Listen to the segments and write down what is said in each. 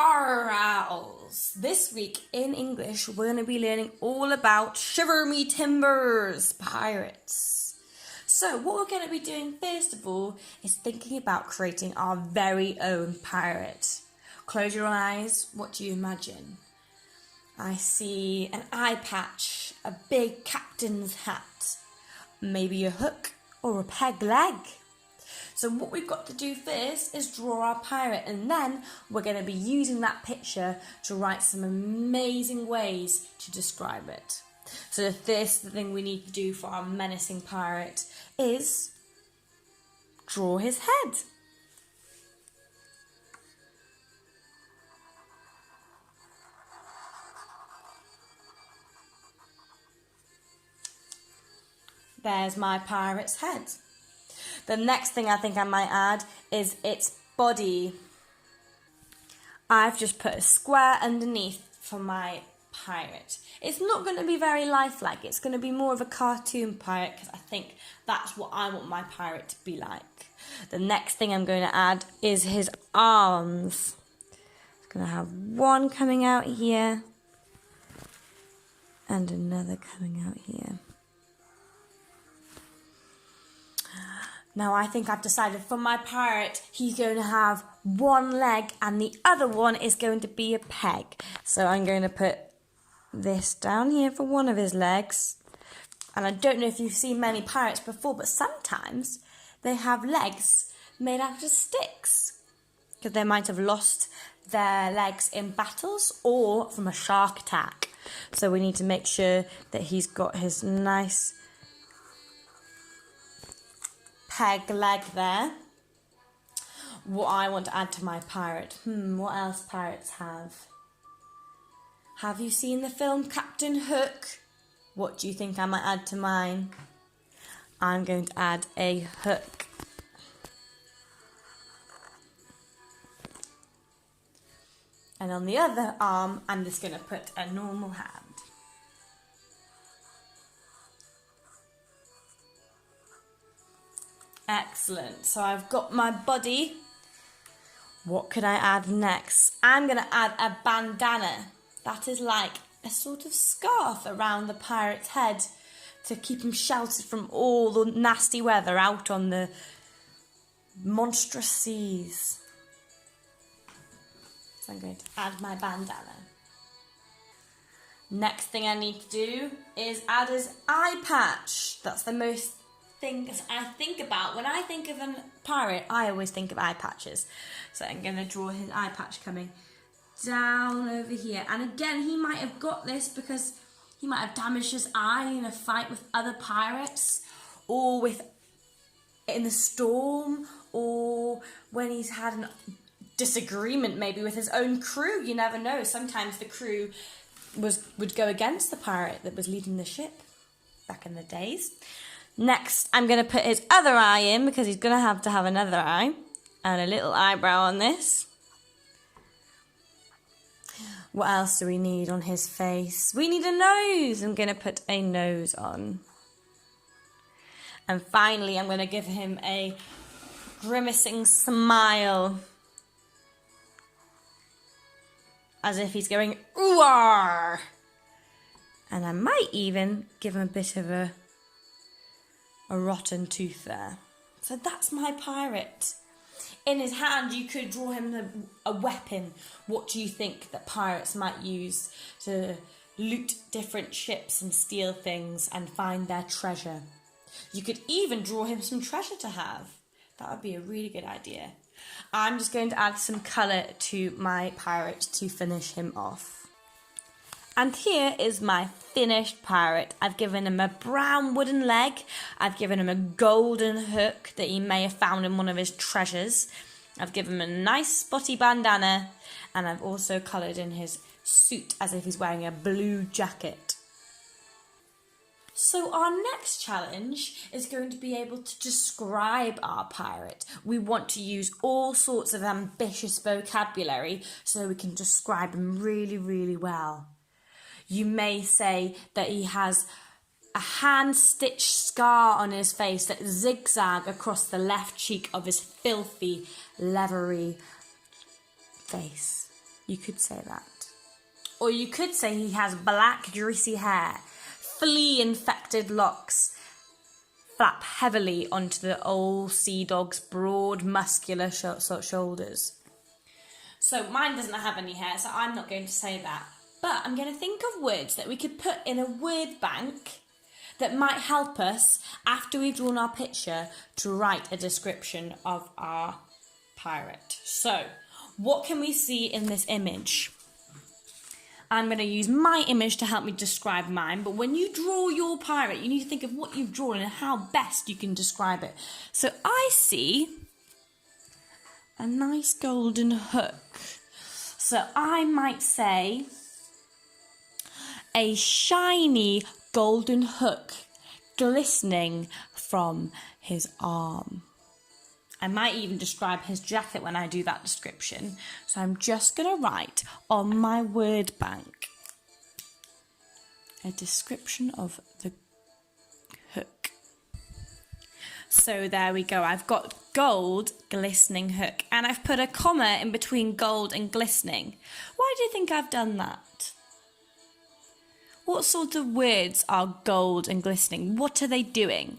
Owls! This week in English, we're going to be learning all about Shiver Me Timbers pirates. So what we're going to be doing first of all is thinking about creating our very own pirate. Close your eyes. What do you imagine? I see an eye patch, a big captain's hat, maybe a hook or a peg leg. So what we've got to do first is draw our pirate, and then we're going to be using that picture to write some amazing ways to describe it. So the first thing we need to do for our menacing pirate is draw his head. There's my pirate's head. The next thing I think I might add is its body. I've just put a square underneath for my pirate. It's not going to be very lifelike. It's going to be more of a cartoon pirate because I think that's what I want my pirate to be like. The next thing I'm going to add is his arms. It's going to have one coming out here and another coming out here. Now I think I've decided for my pirate, he's going to have one leg and the other one is going to be a peg. So I'm going to put this down here for one of his legs. And I don't know if you've seen many pirates before, but sometimes they have legs made out of sticks. Because they might have lost their legs in battles or from a shark attack. So we need to make sure that he's got his nice peg leg there. What I want to add to my pirate. What else pirates have? Have you seen the film Captain Hook? What do you think I might add to mine? I'm going to add a hook. And on the other arm, I'm just going to put a normal hand. Excellent. So I've got my body. What could I add next? I'm going to add a bandana. That is like a sort of scarf around the pirate's head to keep him sheltered from all the nasty weather out on the monstrous seas. So I'm going to add my bandana. Next thing I need to do is add his eye patch. That's the most things I think about. When I think of a pirate, I always think of eye patches. So I'm going to draw his eye patch coming down over here. And again, he might have got this because he might have damaged his eye in a fight with other pirates, or in the storm, or when he's had a disagreement maybe with his own crew. You never know. Sometimes the crew would go against the pirate that was leading the ship back in the days. Next, I'm going to put his other eye in because he's going to have another eye and a little eyebrow on this. What else do we need on his face? We need a nose. I'm going to put a nose on. And finally, I'm going to give him a grimacing smile. As if he's going, ooh-ar! And I might even give him a bit of a rotten tooth there. So that's my pirate. In his hand, you could draw him a weapon. What do you think that pirates might use to loot different ships and steal things and find their treasure? You could even draw him some treasure to have. That would be a really good idea. I'm just going to add some colour to my pirate to finish him off. And here is my finished pirate. I've given him a brown wooden leg. I've given him a golden hook that he may have found in one of his treasures. I've given him a nice spotty bandana. And I've also coloured in his suit as if he's wearing a blue jacket. So our next challenge is going to be able to describe our pirate. We want to use all sorts of ambitious vocabulary so we can describe him really, really well. You may say that he has a hand-stitched scar on his face that zigzag across the left cheek of his filthy, leathery face. You could say that. Or you could say he has black, greasy hair, flea-infected locks, flap heavily onto the old sea dog's broad, muscular shoulders. So mine doesn't have any hair, so I'm not going to say that. But I'm going to think of words that we could put in a word bank that might help us, after we've drawn our picture, to write a description of our pirate. So, what can we see in this image? I'm going to use my image to help me describe mine, but when you draw your pirate, you need to think of what you've drawn and how best you can describe it. So I see a nice golden hook. So I might say a shiny golden hook glistening from his arm. I might even describe his jacket when I do that description. So I'm just going to write on my word bank a description of the hook. So there we go. I've got gold glistening hook, and I've put a comma in between gold and glistening. Why do you think I've done that? What sort of words are gold and glistening? What are they doing?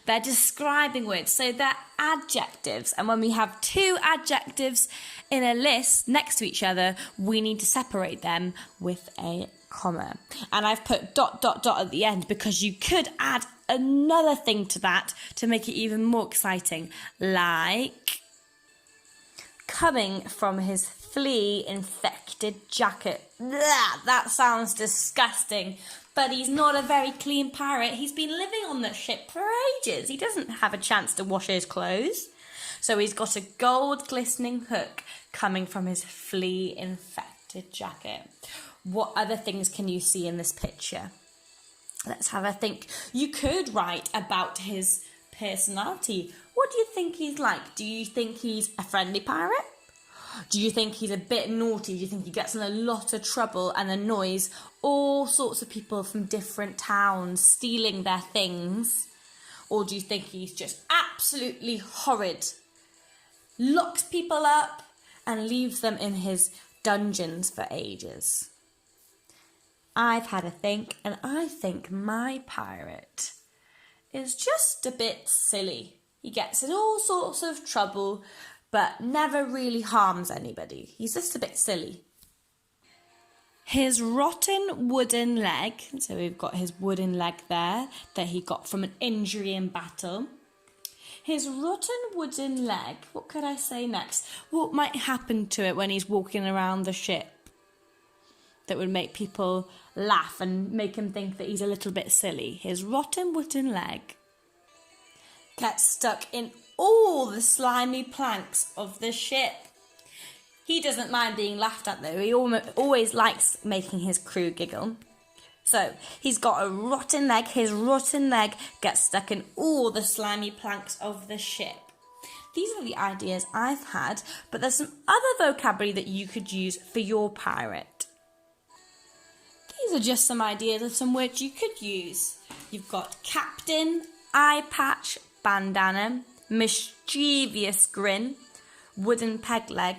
They're describing words, so they're adjectives. And when we have two adjectives in a list next to each other, we need to separate them with a comma. And I've put ... at the end because you could add another thing to that to make it even more exciting, like coming from his flea-infected jacket. Blah, that sounds disgusting. But he's not a very clean pirate. He's been living on the ship for ages. He doesn't have a chance to wash his clothes. So he's got a gold glistening hook coming from his flea-infected jacket. What other things can you see in this picture? Let's have a think. You could write about his personality. What do you think he's like? Do you think he's a friendly pirate? Do you think he's a bit naughty? Do you think he gets in a lot of trouble and annoys all sorts of people from different towns stealing their things? Or do you think he's just absolutely horrid, locks people up and leaves them in his dungeons for ages? I've had a think, and I think my pirate is just a bit silly. He gets in all sorts of trouble, but never really harms anybody. He's just a bit silly. His rotten wooden leg, so we've got his wooden leg there that he got from an injury in battle. His rotten wooden leg, what could I say next? What might happen to it when he's walking around the ship that would make people laugh and make him think that he's a little bit silly? His rotten wooden leg gets stuck in all the slimy planks of the ship. He doesn't mind being laughed at though. He always likes making his crew giggle. So he's got a rotten leg. His rotten leg gets stuck in all the slimy planks of the ship. These are the ideas I've had, but there's some other vocabulary that you could use for your pirate. These are just some ideas of some words you could use. You've got captain, eye patch, bandana, mischievous grin, wooden peg leg,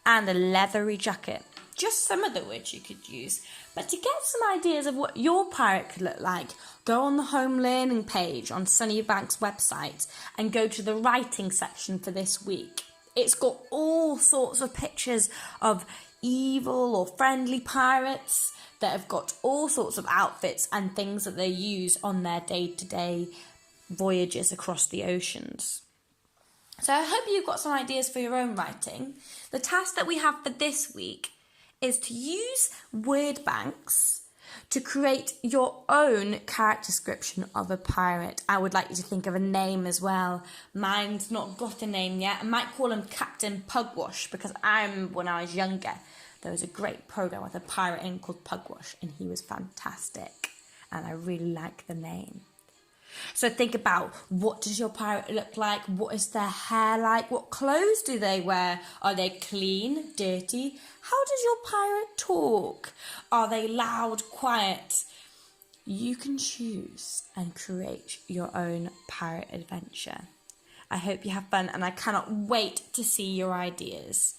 and a leathery jacket. Just some of the words you could use. But to get some ideas of what your pirate could look like, go on the home learning page on Sunnybank's website and go to the writing section for this week. It's got all sorts of pictures of evil or friendly pirates that have got all sorts of outfits and things that they use on their day-to-day voyages across the oceans. So I hope you've got some ideas for your own writing. The task that we have for this week is to use word banks to create your own character description of a pirate. I would like you to think of a name as well. Mine's not got a name yet. I might call him Captain Pugwash because when I was younger, there was a great programme with a pirate in called Pugwash and he was fantastic and I really like the name. So think about, what does your pirate look like? What is their hair like? What clothes do they wear? Are they clean, dirty? How does your pirate talk? Are they loud, quiet? You can choose and create your own pirate adventure. I hope you have fun and I cannot wait to see your ideas.